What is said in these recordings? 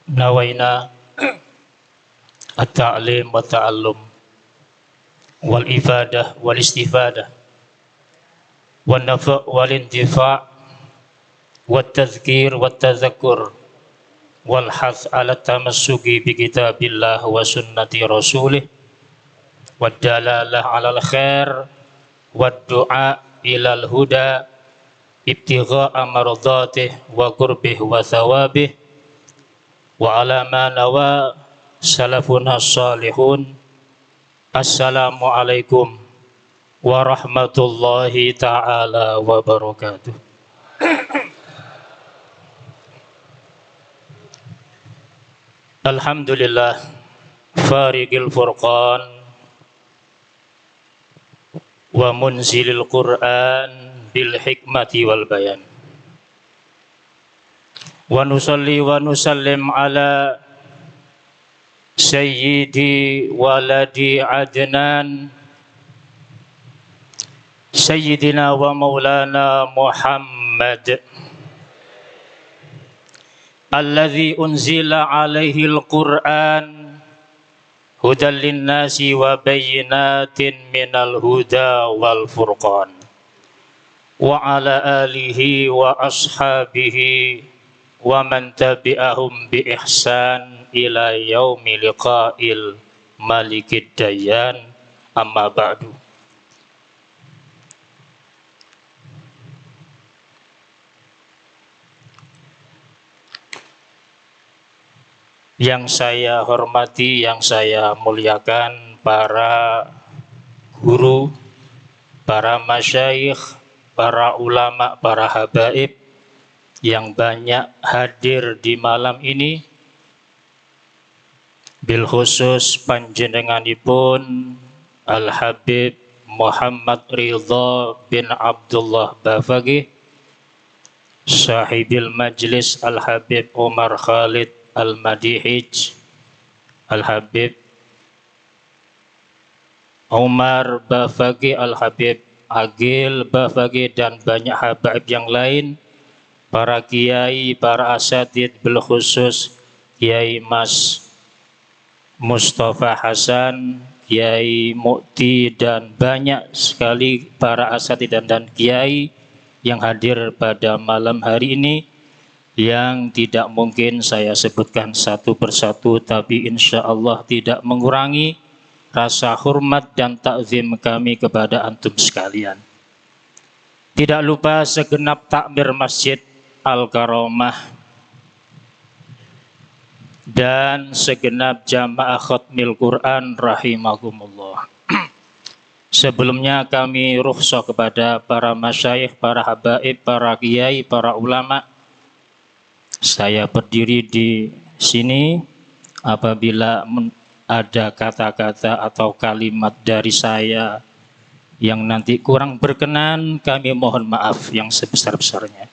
nawaina at-ta'lim wa ta'allum wal ifadah wal istifadah wan nafa' wal intifa' wat tazkir wat tazakkur wal has ala tamassuki bi kitabillah wa sunnati rasulih wad dalalah alal khair wad du'a ilal huda ibtigha'a mardatih wa qurbih wa thawabih wa ala ma nawa salafuna salihun. Assalamualaikum warahmatullahi ta'ala wabarakatuh. Alhamdulillah fariqil furqan wa munzilil Qur'an bil hikmati wal bayan. Wa nusalli wa nusallim ala sayyidi waladi adnan sayyidina wa maulana Muhammad alladzi unzila alaihi al-Qur'an hudan linnasi wa bayyinatin minal huda wal furqan wa ala alihi wa ashabihi wa man tabi'ahum bi ihsan ila yaumi liqa'il malikid dayyan, amma ba'du. Yang saya hormati, yang saya muliakan para guru, para masyayikh, para ulama, para habaib yang banyak hadir di malam ini, bil khusus panjenenganipun Al Habib Muhammad Ridha bin Abdullah Bafaqih, sahibil majlis Al Habib Umar Khalid Al Madihij, Al Habib Umar Bafaqih, Al Habib Agil Bafaqih, dan banyak habaib yang lain, para kiai, para asatidz, bil khusus Kiai Mas Mustafa Hasan, Kiai Mukti, dan banyak sekali para asatidz dan kiai yang hadir pada malam hari ini, yang tidak mungkin saya sebutkan satu persatu, tapi insya Allah tidak mengurangi rasa hormat dan takzim kami kepada antum sekalian. Tidak lupa segenap takmir Masjid Al-Karamah dan segenap jamaah khatmil Quran rahimakumullah. Sebelumnya kami rukhsah kepada para masyayikh, para habaib, para kiai, para ulama. Saya berdiri di sini apabila ada kata-kata atau kalimat dari saya yang nanti kurang berkenan, kami mohon maaf yang sebesar-besarnya.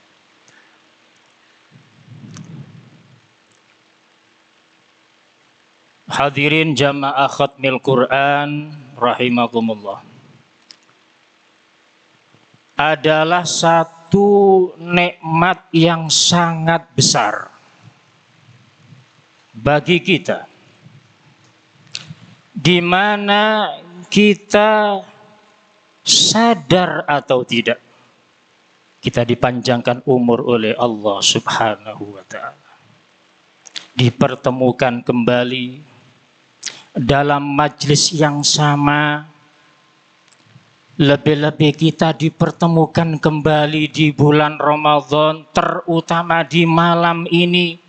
Hadirin jamaah khatmil Quran rahimakumullah, adalah satu nikmat yang sangat besar bagi kita, di mana kita sadar atau tidak, kita dipanjangkan umur oleh Allah Subhanahu wa ta'ala, dipertemukan kembali dalam majlis yang sama. Lebih-lebih kita dipertemukan kembali di bulan Ramadan, terutama di malam ini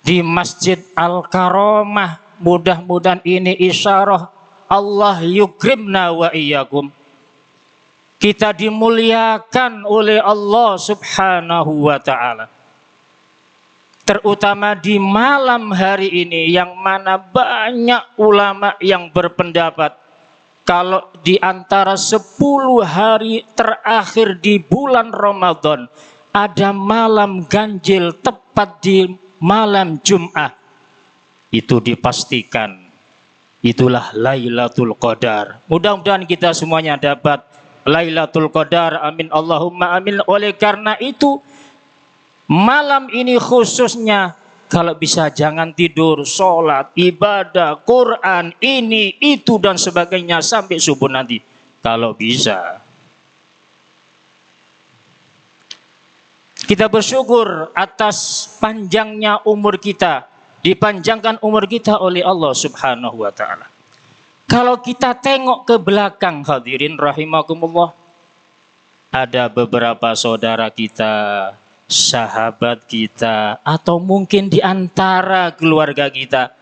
di Masjid Al-Karamah. Mudah-mudahan ini isyarah Allah yukrimna wa iyyakum, kita dimuliakan oleh Allah Subhanahu wa ta'ala, terutama di malam hari ini, yang mana banyak ulama yang berpendapat kalau di antara 10 hari terakhir di bulan Ramadan ada malam ganjil tepat di malam Jum'ah, itu dipastikan itulah Lailatul Qadar. Mudah-mudahan kita semuanya dapat Lailatul Qadar, amin Allahumma amin. Oleh karena itu malam ini khususnya Kalau bisa jangan tidur, sholat, ibadah, Quran, ini, itu dan sebagainya sampai subuh nanti. Kalau bisa. Kita bersyukur atas panjangnya umur kita. Dipanjangkan umur kita oleh Allah Subhanahu wa ta'ala. Kalau kita tengok ke belakang, hadirin rahimakumullah, ada beberapa saudara kita, sahabat kita, atau mungkin di antara keluarga kita,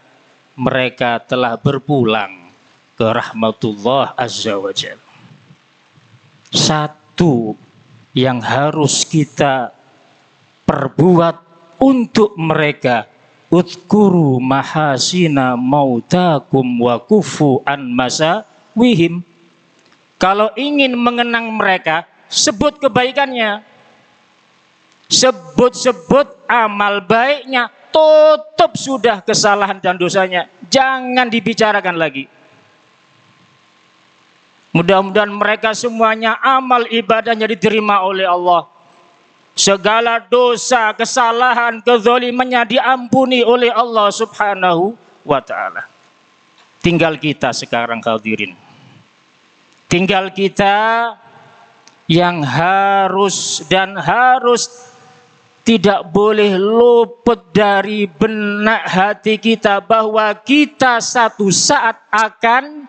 mereka telah berpulang ke rahmatullah azza wa jalla. Satu yang harus kita perbuat untuk mereka, udhkuru mahasina mautakum wa kufu an masawihim. Kalau ingin mengenang mereka, sebut kebaikannya, sebut-sebut amal baiknya, tutup sudah kesalahan dan dosanya, jangan dibicarakan lagi. Mudah-mudahan mereka semuanya amal ibadahnya diterima oleh Allah. Segala dosa, kesalahan, kezalimannya diampuni oleh Allah Subhanahu wa ta'ala. Tinggal kita sekarang, hadirin. Tinggal kita yang harus tidak boleh luput dari benak hati kita bahwa kita satu saat akan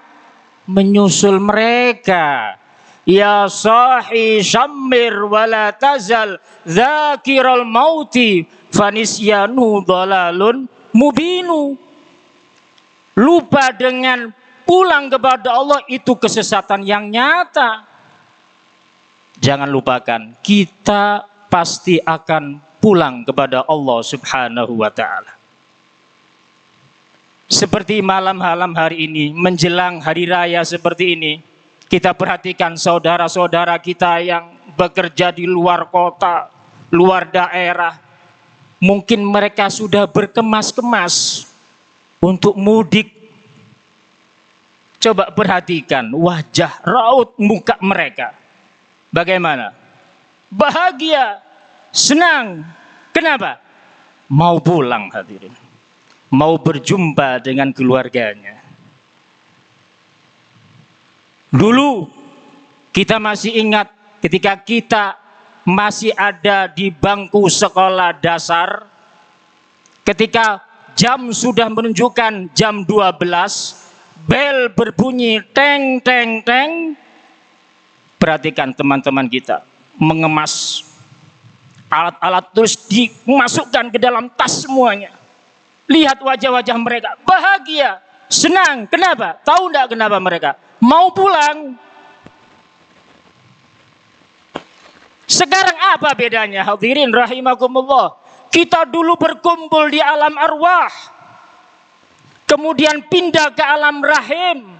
menyusul mereka. Ya sahi syammir wala tazal zakiral mauti fanisyanu dhalalun mubinu. Lupa dengan pulang kepada Allah itu kesesatan yang nyata. Jangan lupakan, kita pasti akan pulang kepada Allah Subhanahu wa ta'ala. Seperti malam-malam hari ini, menjelang hari raya seperti ini, kita perhatikan saudara-saudara kita yang bekerja di luar kota, luar daerah. Mungkin mereka sudah berkemas-kemas untuk mudik. Coba perhatikan wajah raut muka mereka. Bagaimana? Bahagia, senang. Kenapa? Mau pulang, hadirin. Mau berjumpa dengan keluarganya. Dulu kita masih ingat ketika kita masih ada di bangku sekolah dasar, ketika jam sudah menunjukkan jam 12, bel berbunyi teng teng teng. Perhatikan teman-teman kita mengemas alat-alat terus dimasukkan ke dalam tas semuanya. Lihat wajah-wajah mereka bahagia, senang. Kenapa? Tahu enggak kenapa mereka? Mau pulang. Sekarang apa bedanya, hadirin rahimakumullah? Kita dulu berkumpul di alam arwah, kemudian pindah ke alam rahim,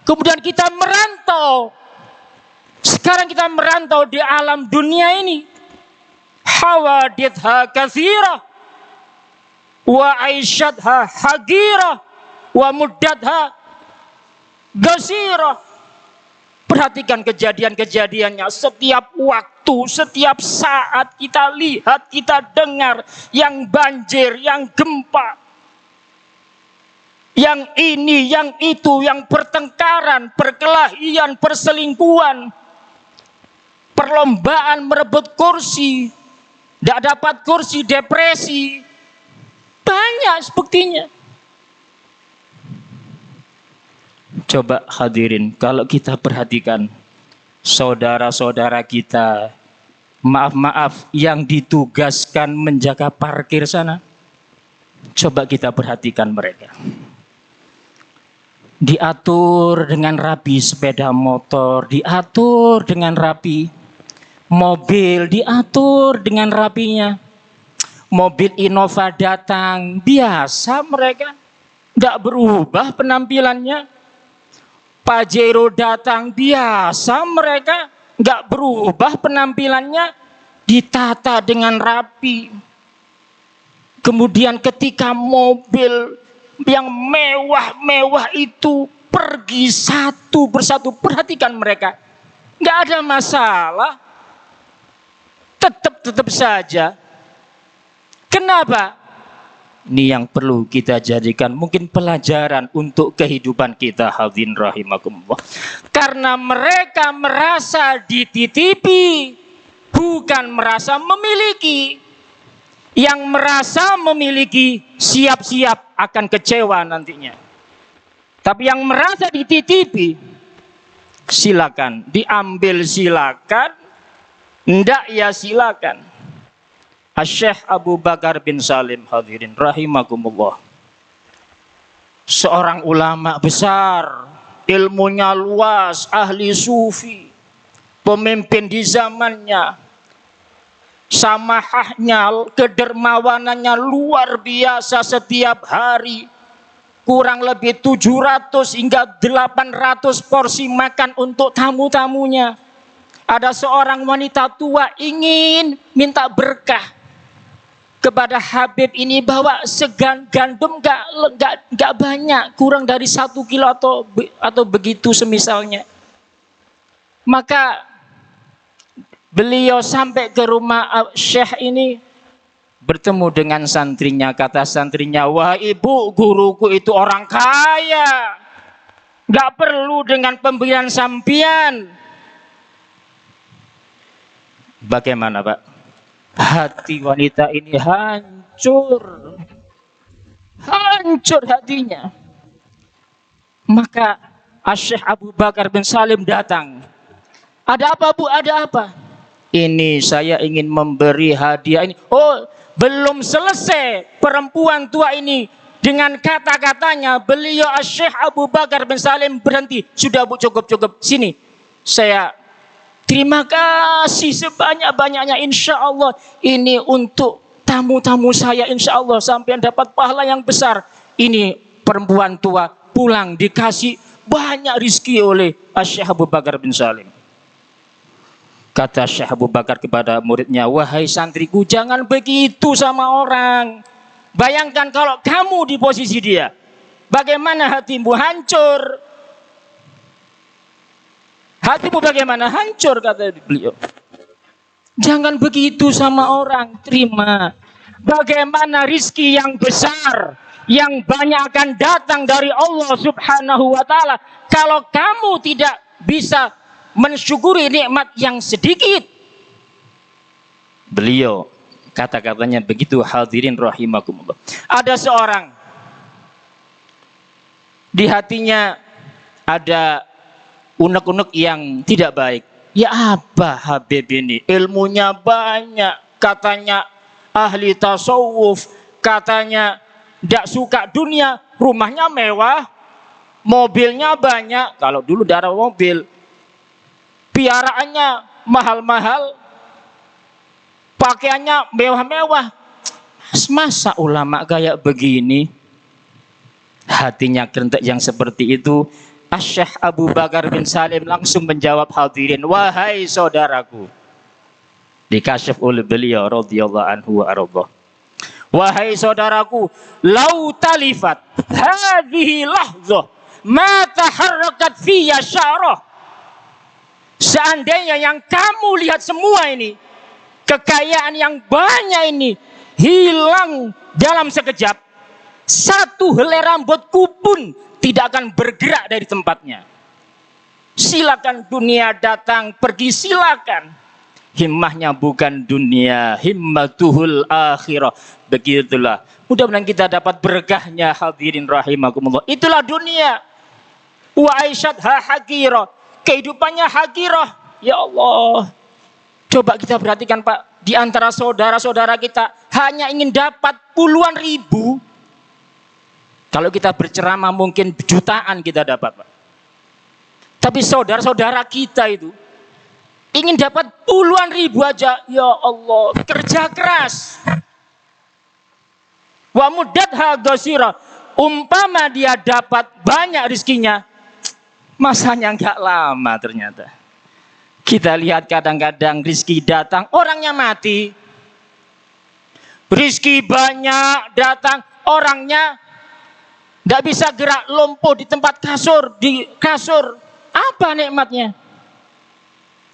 kemudian kita merantau. Sekarang kita merantau di alam dunia ini. Hawaditha katsirah wa aisyatha hagirah wa muddatha gasirah. Perhatikan kejadian-kejadiannya. Setiap waktu, setiap saat kita lihat, kita dengar yang banjir, yang gempa, yang ini, yang itu, yang pertengkaran, perkelahian, perselingkuhan, perlombaan merebut kursi, tidak dapat kursi, depresi, banyak sepertinya. Coba hadirin, kalau kita perhatikan saudara-saudara kita, maaf yang ditugaskan menjaga parkir sana, coba kita perhatikan mereka. Diatur dengan rapi sepeda motor, diatur dengan rapi mobil, diatur dengan rapinya. Mobil Innova datang, biasa mereka, nggak berubah penampilannya. Pajero datang, biasa mereka, nggak berubah penampilannya, ditata dengan rapi. Kemudian ketika mobil yang mewah-mewah itu pergi satu persatu, perhatikan mereka, nggak ada masalah, tetap saja. Kenapa? Ini yang perlu kita jadikan mungkin pelajaran untuk kehidupan kita, hadirin rahimakumullah. Karena mereka merasa dititipi, bukan merasa memiliki. Yang merasa memiliki siap-siap akan kecewa nantinya. Tapi yang merasa dititipi, silakan, diambil silakan, ndak ya silakan. Syekh Abu Bakar bin Salim, hadirin rahimakumullah, seorang ulama besar, ilmunya luas, ahli sufi, pemimpin di zamannya, samahahnya, kedermawanannya luar biasa. Setiap hari kurang lebih 700 hingga 800 porsi makan untuk tamu-tamunya. Ada seorang wanita tua ingin minta berkah kepada Habib ini, bawa segan gandum gak banyak, kurang dari 1 kilo atau begitu semisalnya. Maka beliau sampai ke rumah Syekh ini, bertemu dengan santrinya. Kata santrinya, wah ibu, guruku itu orang kaya, gak perlu dengan pemberian sampian. Bagaimana Pak? Hati wanita ini hancur hatinya. Maka Syekh Abu Bakar bin Salim datang. Ada apa Bu? Ada apa? Ini saya ingin memberi hadiah ini. Oh, belum selesai perempuan tua ini dengan kata-katanya, beliau Syekh Abu Bakar bin Salim berhenti. Sudah Bu, cukup. Sini, saya terima kasih sebanyak-banyaknya, insya Allah ini untuk tamu-tamu saya, insya Allah sampai dapat pahala yang besar. Ini perempuan tua pulang dikasih banyak rizki oleh Syekh Abu Bakar bin Salim. Kata Syekh Abu Bakar kepada muridnya, wahai santriku, jangan begitu sama orang. Bayangkan kalau kamu di posisi dia, bagaimana hatimu? Hancur. Hatimu bagaimana? Hancur, kata beliau. Jangan begitu sama orang, terima. Bagaimana rizki yang besar, yang banyak akan datang dari Allah Subhanahu wa ta'ala, kalau kamu tidak bisa mensyukuri nikmat yang sedikit. Beliau kata-katanya begitu, hadirin rahimakumullah. Ada seorang, di hatinya ada unek-unek yang tidak baik. Ya apa Habib ini? Ilmunya banyak, katanya ahli tasawuf, katanya tidak suka dunia, rumahnya mewah, mobilnya banyak. Kalau dulu darah mobil, piaraannya mahal-mahal, pakaiannya mewah-mewah. Masa ulama kayak begini? Hatinya kerentek yang seperti itu. Syekh Abu Bakar bin Salim langsung menjawab, hadirin, wahai saudaraku. Dikasih oleh beliau radhiyallahu anhu wa arda. Wahai saudaraku, lau talifat hadhihi lahzah ma taharrakat fiyya sya'rah. Seandainya yang kamu lihat semua ini, kekayaan yang banyak ini hilang dalam sekejap, satu helai rambutku pun tidak akan bergerak dari tempatnya. Silakan dunia datang, pergi silakan. Himmahnya bukan dunia, himmatuhul akhirah. Begitulah. Mudah-mudahan kita dapat berkahnya, hadirin rahimakumullah. Itulah dunia. Wa aisyatha haqirah. Kehidupannya haqirah. Ya Allah. Coba kita perhatikan Pak, di antara saudara-saudara kita hanya ingin dapat puluhan ribu. Kalau kita berceramah mungkin jutaan kita dapat Pak. Tapi saudara-saudara kita itu ingin dapat puluhan ribu aja. Ya Allah, kerja keras. Wa muddatha qasira. Umpama dia dapat banyak rizkinya, masanya enggak lama ternyata. Kita lihat kadang-kadang rizki datang, orangnya mati. Rizki banyak datang, orangnya tidak bisa gerak, lumpuh di tempat kasur, di kasur. Apa nikmatnya?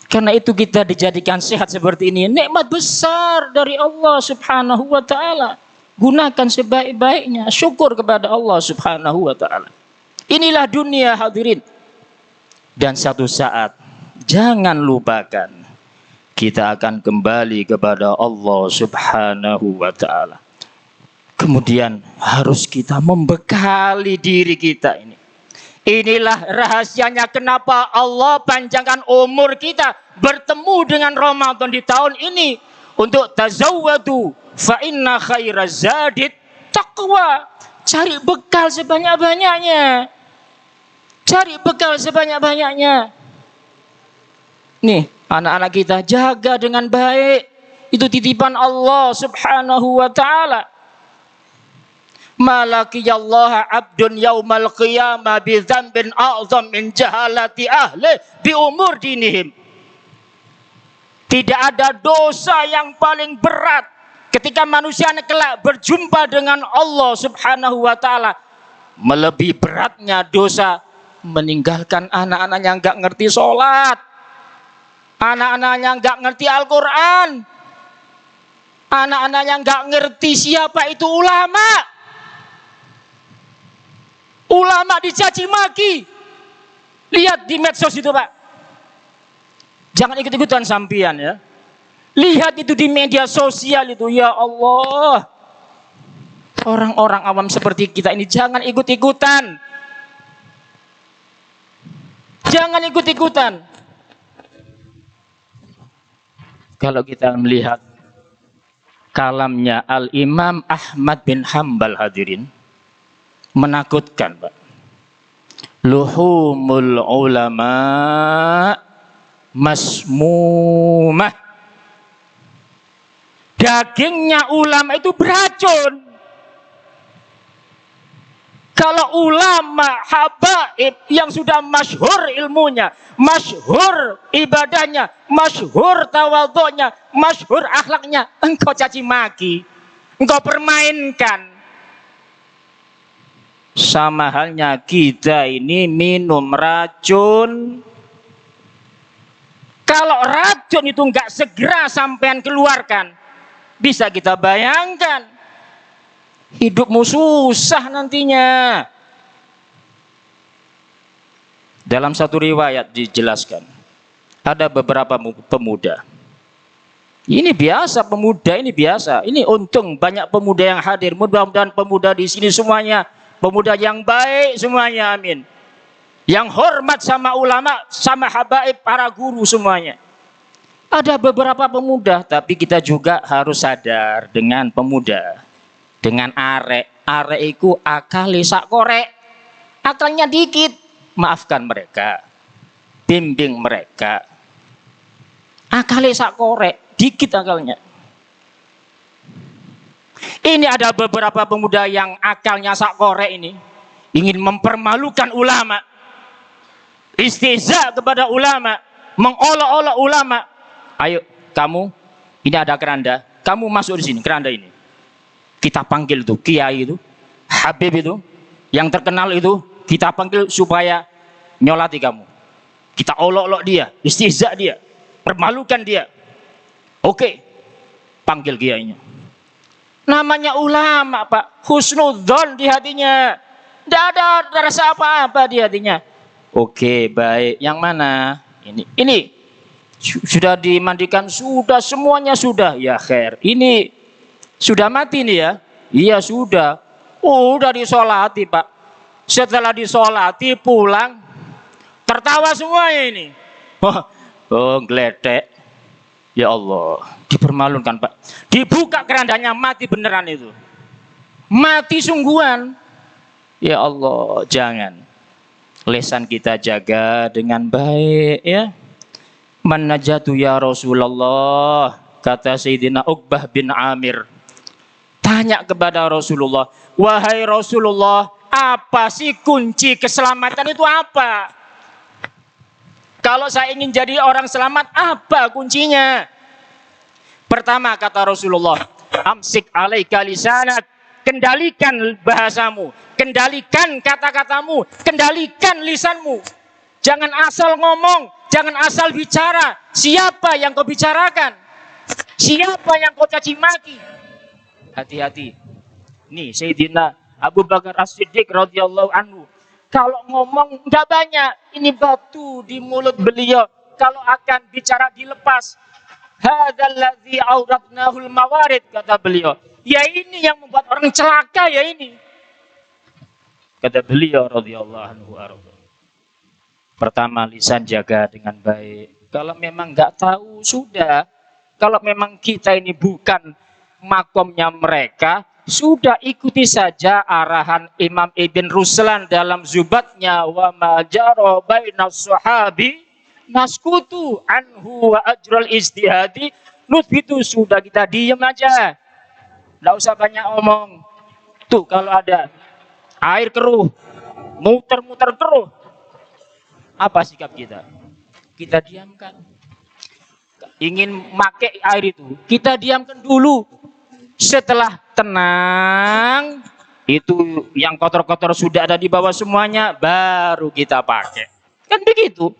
Karena itu kita dijadikan sehat seperti ini. Nikmat besar dari Allah Subhanahu wa ta'ala. Gunakan sebaik-baiknya. Syukur kepada Allah Subhanahu wa ta'ala. Inilah dunia hadirin. Dan satu saat, jangan lupakan, kita akan kembali kepada Allah Subhanahu wa ta'ala. Kemudian harus kita membekali diri kita ini. Inilah rahasianya kenapa Allah panjangkan umur kita bertemu dengan Ramadan di tahun ini. Untuk tazawwadu fa inna khairaz zadit taqwa. Cari bekal sebanyak-banyaknya. Cari bekal sebanyak-banyaknya. Nih, anak-anak kita jaga dengan baik. Itu titipan Allah Subhanahu wa ta'ala. Malakiyallaha abdun yaumal qiyamah bi dzambin a'zam min jahalati ahli bi umur dinihim. Tidak ada dosa yang paling berat ketika manusia kelak berjumpa dengan Allah Subhanahu wa ta'ala melebihi beratnya dosa meninggalkan anak-anak yang enggak ngerti sholat, anak-anak yang enggak ngerti Al-Quran, anak-anak yang enggak ngerti siapa itu ulama. Ulama dicaci maki. Lihat di medsos itu, Pak. Jangan ikut-ikutan sampian ya. Lihat itu di media sosial itu, ya Allah. Orang-orang awam seperti kita ini jangan ikut-ikutan. Jangan ikut-ikutan. Kalau kita melihat kalamnya Al-Imam Ahmad bin Hanbal hadirin, menakutkan, Pak. Luhumul ulama masmumah. Dagingnya ulama itu beracun. Kalau ulama habaib yang sudah masyhur ilmunya, masyhur ibadahnya, masyhur tawadhu'nya, masyhur akhlaknya, engkau caci maki, engkau permainkan. Sama halnya kita ini minum racun. Kalau racun itu enggak segera sampean keluarkan, bisa kita bayangkan hidupmu susah nantinya. Dalam satu riwayat dijelaskan, ada beberapa pemuda. Ini biasa, pemuda ini biasa. Ini untung banyak pemuda yang hadir. Mudah-mudahan pemuda di sini semuanya pemuda yang baik semuanya, amin. Yang hormat sama ulama, sama habaib, para guru semuanya. Ada beberapa pemuda, tapi kita juga harus sadar dengan pemuda. Dengan arek iku akale sak korek, akalnya dikit, maafkan mereka, bimbing mereka. Akale sak korek, dikit akalnya. Ini ada beberapa pemuda yang akalnya sak korek ini, ingin mempermalukan ulama, istihza kepada ulama, mengolok-olok ulama. Ayo kamu, ini ada keranda, kamu masuk di sini, keranda ini. Kita panggil itu kiai itu, habib itu, yang terkenal itu, kita panggil supaya nyolati kamu. Kita olok-olok dia, istihza dia, permalukan dia. Oke, panggil kiainya. Namanya ulama, Pak, husnudzon di hatinya, tidak ada rasa apa-apa di hatinya. Oke, baik. Yang mana? Ini sudah dimandikan, sudah semuanya sudah. Ya khair. Ini sudah mati nih ya? Iya sudah. Udah disolati, Pak. Setelah disolati pulang, tertawa semuanya ini. Oh, gledek. Ya Allah, dipermalukan, Pak. Dibuka kerandanya, mati beneran itu. Mati sungguhan. Ya Allah, jangan. Lisan kita jaga dengan baik ya. Man najatu ya Rasulullah, kata Sayyidina Uqbah bin Amir. Tanya kepada Rasulullah, wahai Rasulullah, apa sih kunci keselamatan itu apa? Kalau saya ingin jadi orang selamat, apa kuncinya? Pertama kata Rasulullah, amsik alaika lisanak, kendalikan bahasamu, kendalikan kata-katamu, kendalikan lisanmu. Jangan asal ngomong, jangan asal bicara. Siapa yang kau bicarakan? Siapa yang kau caci maki? Hati-hati. Nih Sayyidina Abu Bakar As-Siddiq radhiyallahu anhu. Kalau ngomong nggak banyak, ini batu di mulut beliau. Kalau akan bicara dilepas. Hadzal ladzi auratnahul mawarid, kata beliau. Ya ini yang membuat orang celaka, ya ini. Kata beliau radhiyallahu anhu arda. Pertama, lisan jaga dengan baik. Kalau memang nggak tahu, sudah. Kalau memang kita ini bukan makomnya mereka, sudah ikuti saja arahan Imam Ibn Ruslan dalam zubatnya, wa ma jara bainas sahabi naskutu anhu wa ajral istihadi nusbitu. Sudah, kita diam aja, nggak usah banyak omong. Tuh kalau ada air keruh, muter-muter keruh, apa sikap kita? Kita diamkan. Ingin pakai air itu, kita diamkan dulu. Setelah tenang, itu yang kotor-kotor sudah ada di bawah semuanya, baru kita pakai. Kan begitu.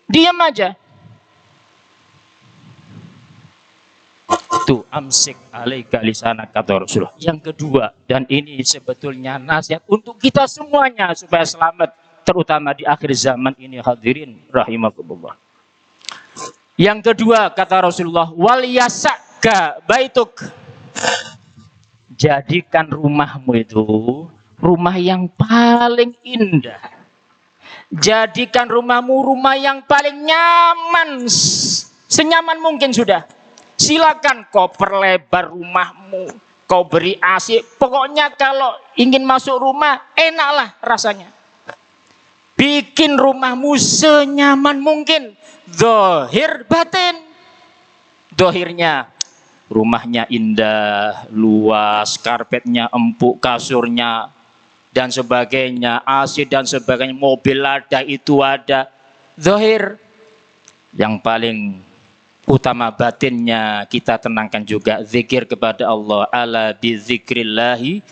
Diam aja. Tuh, amsik alaika lisanak, kata Rasulullah. Yang kedua, dan ini sebetulnya nasihat untuk kita semuanya supaya selamat, terutama di akhir zaman ini, hadirin rahimakumullah. Yang kedua, kata Rasulullah, wal yasaka baituk. Jadikan rumahmu itu rumah yang paling indah. Jadikan rumahmu rumah yang paling nyaman, senyaman mungkin sudah. Silakan kau perlebar rumahmu, kau beri AC. Pokoknya kalau ingin masuk rumah, enaklah rasanya. Bikin rumahmu senyaman mungkin. Zahir batin. Zahirnya rumahnya indah, luas, karpetnya empuk, kasurnya dan sebagainya, AC dan sebagainya, mobil ada, itu ada. Zahir. Yang paling utama batinnya kita tenangkan juga, zikir kepada Allah. Ala bizikrillahi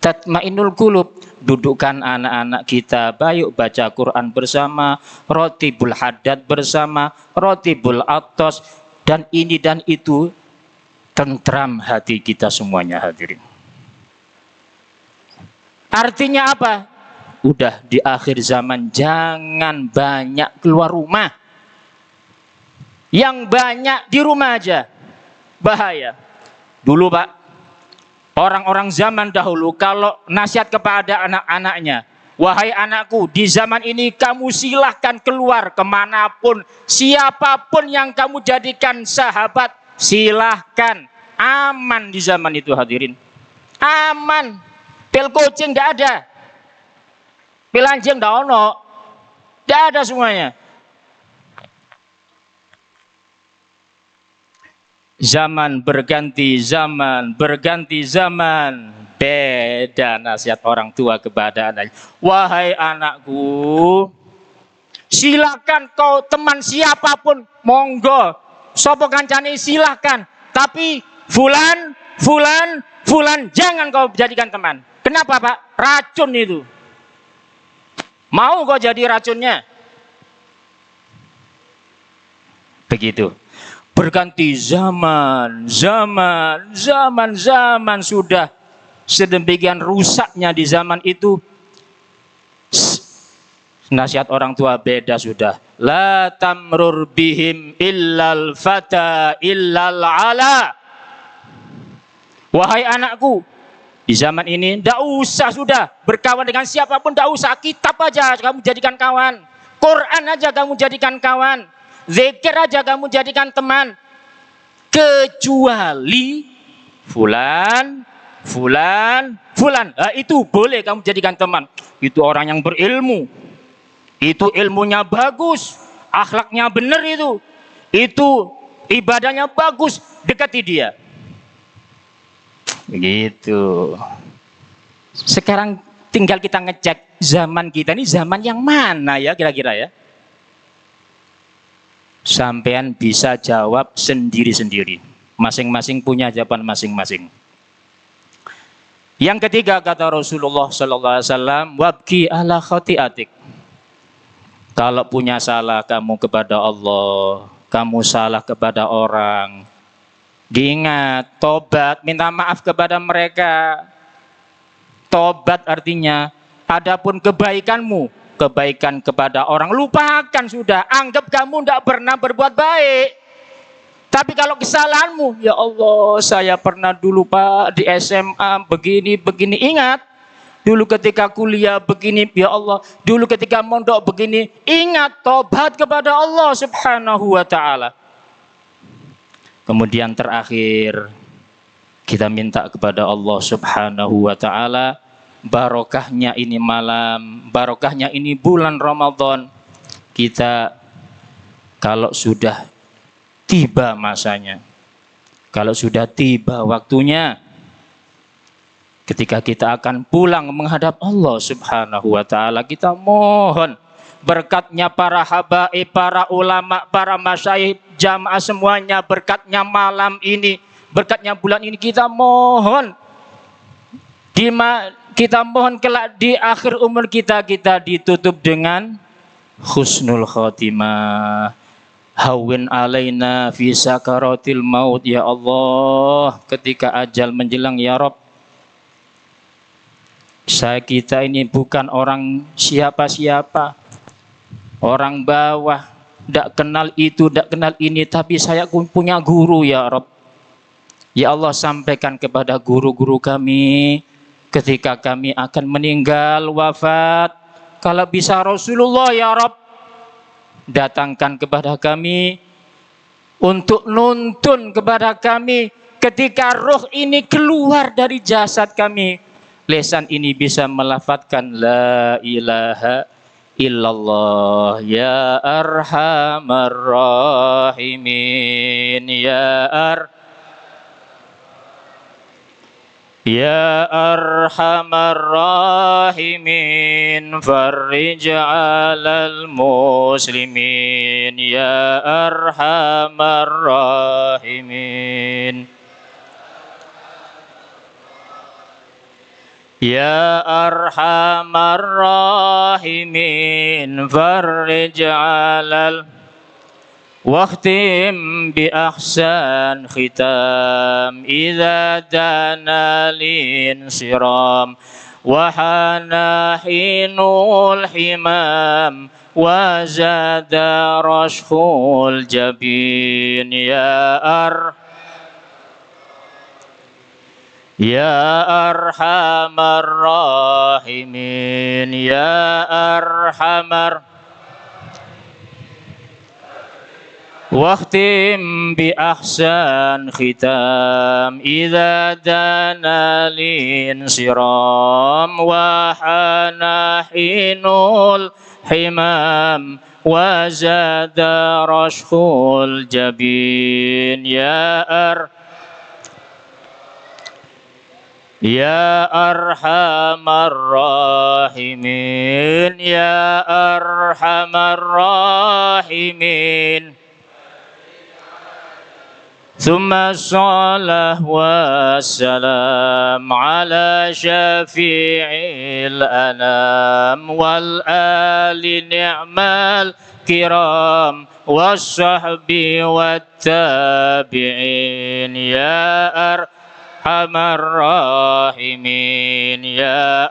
tatmainnul qulub. Dudukkan anak-anak kita, baik baca Quran bersama, rotibul haddad bersama, rotibul atos, dan ini dan itu, tentram hati kita semuanya, hadirin. Artinya apa? Udah di akhir zaman, jangan banyak keluar rumah. Yang banyak di rumah aja. Bahaya. Dulu Pak, orang-orang zaman dahulu kalau nasihat kepada anak-anaknya, wahai anakku, di zaman ini kamu silahkan keluar kemanapun, siapapun yang kamu jadikan sahabat, silahkan. Aman di zaman itu, hadirin. Aman. Pil kucing tidak ada, pil anjing tidak ono, tidak ada semuanya. Zaman berganti zaman, berganti zaman. Beda nasihat orang tua kepada anaknya. Wahai anakku, silakan kau teman siapapun, monggo. Sopo kancane silakan. Tapi fulan, fulan, fulan jangan kau jadikan teman. Kenapa Pak? Racun itu. Mau kau jadi racunnya? Begitu. Berganti zaman, zaman sudah sedemikian rusaknya di zaman itu. Nasihat orang tua beda sudah. La tamrur bihim illal fata illal ala. Wahai anakku, di zaman ini tidak usah sudah berkawan dengan siapapun, tidak usah. Kitab aja kamu jadikan kawan, Quran aja kamu jadikan kawan, zikir aja kamu jadikan teman. Kecuali fulan, fulan, fulan. Itu boleh kamu jadikan teman. Itu orang yang berilmu. Itu ilmunya bagus, akhlaknya benar itu ibadahnya bagus, dekati dia. Begitu. Sekarang tinggal kita ngecek zaman kita ini zaman yang mana ya kira-kira ya. Sampean bisa jawab sendiri-sendiri. Masing-masing punya jawaban masing-masing. Yang ketiga kata Rasulullah sallallahu alaihi wasallam, wabki ala khati'atik. Kalau punya salah kamu kepada Allah, kamu salah kepada orang, diingat, tobat, minta maaf kepada mereka. Tobat artinya, adapun kebaikanmu, kebaikan kepada orang, lupakan sudah. Anggap kamu tidak pernah berbuat baik. Tapi kalau kesalahanmu, ya Allah, saya pernah dulu Pak di SMA begini. Ingat, dulu ketika kuliah begini, ya Allah, dulu ketika mondok begini. Ingat, tobat kepada Allah Subhanahu wa ta'ala. Kemudian terakhir, kita minta kepada Allah Subhanahu wa ta'ala barokahnya ini malam, barokahnya ini bulan Ramadan. Kita kalau sudah tiba masanya, kalau sudah tiba waktunya, ketika kita akan pulang menghadap Allah Subhanahu wa ta'ala, kita mohon berkatnya para habaib, para ulama, para masyayikh, jamaah semuanya, berkatnya malam ini, berkatnya bulan ini, kita mohon kelak di akhir umur kita ditutup dengan husnul khotimah. Hawwin alaina fi sakaratil maut, ya Allah, ketika ajal menjelang, ya Rabb. Kita ini bukan orang siapa-siapa, orang bawah, tidak kenal itu, tidak kenal ini, tapi saya punya guru, ya Rabb. Ya Allah, sampaikan kepada guru-guru kami ketika kami akan meninggal wafat, kalau bisa Rasulullah, ya Rabb, datangkan kepada kami untuk nuntun kepada kami ketika roh ini keluar dari jasad kami, lisan ini bisa melafadzkan la ilaha illallah ya arhamar rahimin ya arhamar rahimin farrij 'alal muslimin ya arhamar rahimin ya arhamar rahimin farrij 'alal واختم بأحسن ختام إذا دنا الانصرام وحان حين الحمام وزاد رشح الجبين يا أرحم الراحمين يا أرحم واختم بأحسن ختام إذا دنا الانصرام وحان حين الحمام وزاد رشح الجبين يا أرحم الراحمين يا أرحم الراحمين ثم الصلاة والسلام على شفيع الأنام والآل نعم الكرام والصحب والتابعين يا أرحم الراحمين يا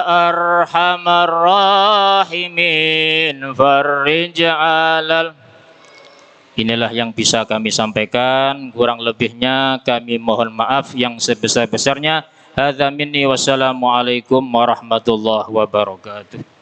arhamar rahimin farrij 'alal. Inilah yang bisa kami sampaikan, kurang lebihnya kami mohon maaf yang sebesar-besarnya. Hadza minni wassalamualaikum warahmatullahi wabarakatuh.